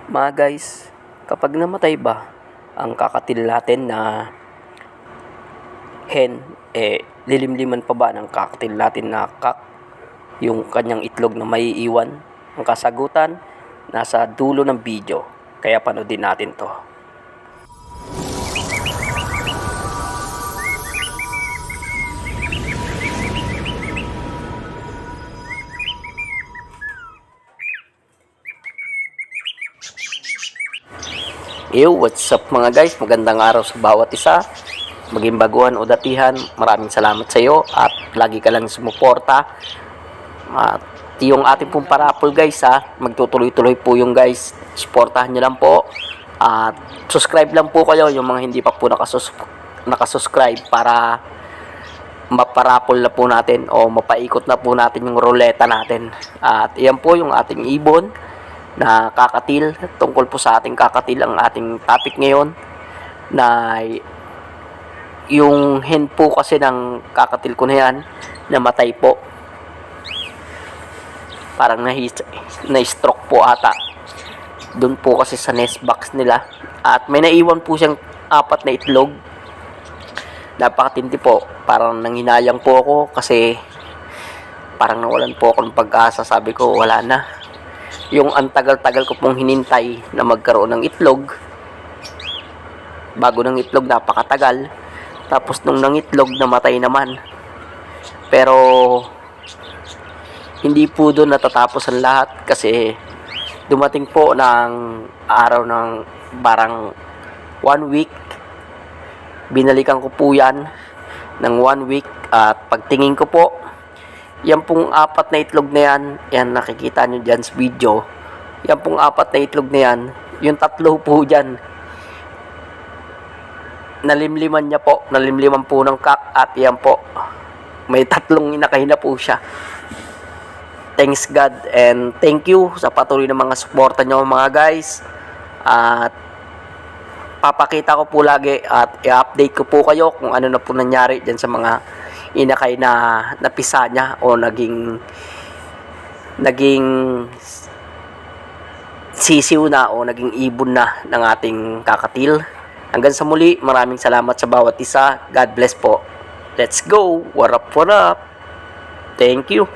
Mga guys, kapag namatay ba ang kakatil natin na hen, lilimliman pa ba ng kakatil natin na kak yung kanyang itlog na may iwan? Ang kasagutan, nasa dulo ng video. Kaya panoodin natin to. What's up mga guys? Magandang araw sa bawat isa. Maging baguhan o datihan, maraming salamat sa iyo at lagi ka lang sumuporta. At yung ating pong parapol guys magtutuloy-tuloy po yung guys. Suportahan nyo lang po. At subscribe lang po kayo yung mga hindi pa po nakasubscribe para maparapol na po natin o mapaikot na po natin yung ruleta natin. At iyan po yung ating ibon na kakatil. Tungkol po sa ating kakatil ang ating topic ngayon, na yung hen po kasi ng kakatil ko na yan namatay po, parang na-stroke po ata doon po kasi sa nest box nila, at may naiwan po siyang 4 na itlog. Napakatindi po, parang nanghinayang po ako kasi parang nawalan po ako ng pag-asa. Sabi ko wala na, yung antagal-tagal ko pong hinintay na magkaroon ng itlog, bago ng itlog napakatagal, tapos nung nangitlog namatay naman. Pero hindi po doon natatapos ang lahat, kasi dumating po ng araw ng barang 1 week. Binalikan ko po yan ng 1 week, at pagtingin ko po, yan pong 4 na itlog na yan nakikita nyo dyan sa video, yan pong 4 na itlog na yan, yung 3 po dyan nalimliman niya po, nalimliman po ng kak, at yan po may 3 inakay na po siya. Thanks God and thank you sa patuloy na mga suporta nyo mga guys. At papakita ko po lagi at i-update ko po kayo kung ano na po nangyari dyan sa mga inakay na napisa niya o naging sisiw na o naging ibon na ng ating kakatil. Hanggang sa muli, maraming salamat sa bawat isa. God bless po. Let's go. What up, what up? Thank you.